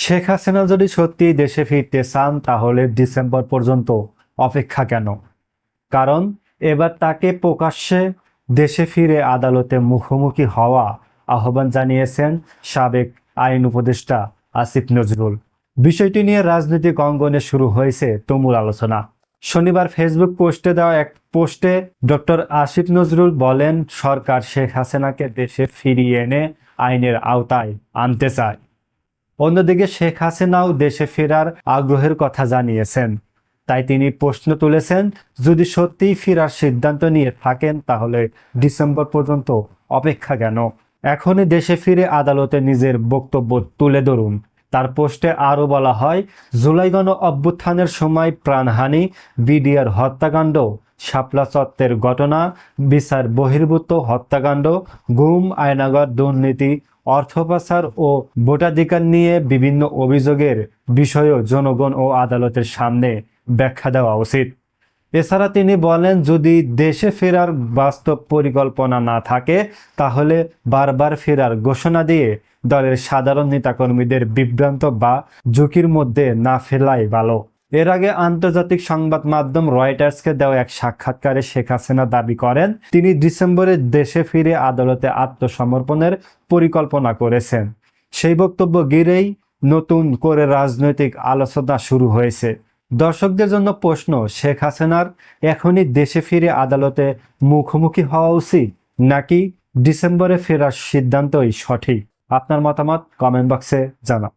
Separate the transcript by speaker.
Speaker 1: শেখ হাসিনা যদি সত্যি দেশে ফিরতে চান তাহলে ডিসেম্বর পর্যন্ত অপেক্ষা কেন? কারণ এবার তাকে প্রকাশ্যে দেশে ফিরে আদালতে মুখোমুখি হওয়া আহ্বান জানিয়েছেন সাবেক আইন উপদেষ্টা আসিফ নজরুল। বিষয়টি নিয়ে রাজনৈতিক অঙ্গনে শুরু হয়েছে তুমুল আলোচনা। শনিবার ফেসবুক পোস্টে দেওয়া এক পোস্টে ডক্টর আসিফ নজরুল বলেন, সরকার শেখ হাসিনাকে দেশে ফিরিয়ে এনে আইনের আওতায় আনতে চায়। অন্যদিকে শেখ হাসিনাও দেশে ফেরার আগ্রহের কথা জানিয়েছেন। তাই তিনি প্রশ্ন তুলেছেন, যদি সত্যিই ফেরার সিদ্ধান্ত নিয়ে থাকেন তাহলে ডিসেম্বর পর্যন্ত অপেক্ষা কেন? এখনই দেশে ফিরে আদালতে নিজের বক্তব্য তুলে ধরুন। তার পোস্টে আরও বলা হয়, জুলাই গণ অভ্যুত্থানের সময় প্রাণহানি, বিডিআর হত্যাকাণ্ড, শাপলা চত্বরের ঘটনা, বিচার বহির্ভূত হত্যাকাণ্ড, গুম, আয়নাগর দুর্নীতি, অর্থ পাচার ও ভোটাধিকার নিয়ে বিভিন্ন অভিযোগের বিষয়েও জনগণ ও আদালতের সামনে ব্যাখ্যা দেওয়া উচিত। এছাড়া তিনি বলেন, যদি দেশে ফেরার বাস্তব পরিকল্পনা না থাকে তাহলে বারবার ফেরার ঘোষণা দিয়ে দলের সাধারণ নেতাকর্মীদের বিভ্রান্ত বা ঝুঁকির মধ্যে না ফেলাই ভালো। এর আগে আন্তর্জাতিক সংবাদ মাধ্যম রয়টার্সকে দেওয়া এক সাক্ষাৎকারে শেখ হাসিনা দাবি করেন, তিনি ডিসেম্বরে দেশে ফিরে আদালতে আত্মসমর্পণের পরিকল্পনা করেছেন। সেই বক্তব্য ঘিরেই নতুন করে রাজনৈতিক আলোচনা শুরু হয়েছে। দর্শকদের জন্য প্রশ্ন, শেখ হাসিনার এখনই দেশে ফিরে আদালতে মুখোমুখি হওয়া উচিত নাকি ডিসেম্বরে ফেরার সিদ্ধান্তই সঠিক? আপনার মতামত কমেন্ট বক্সে জানান।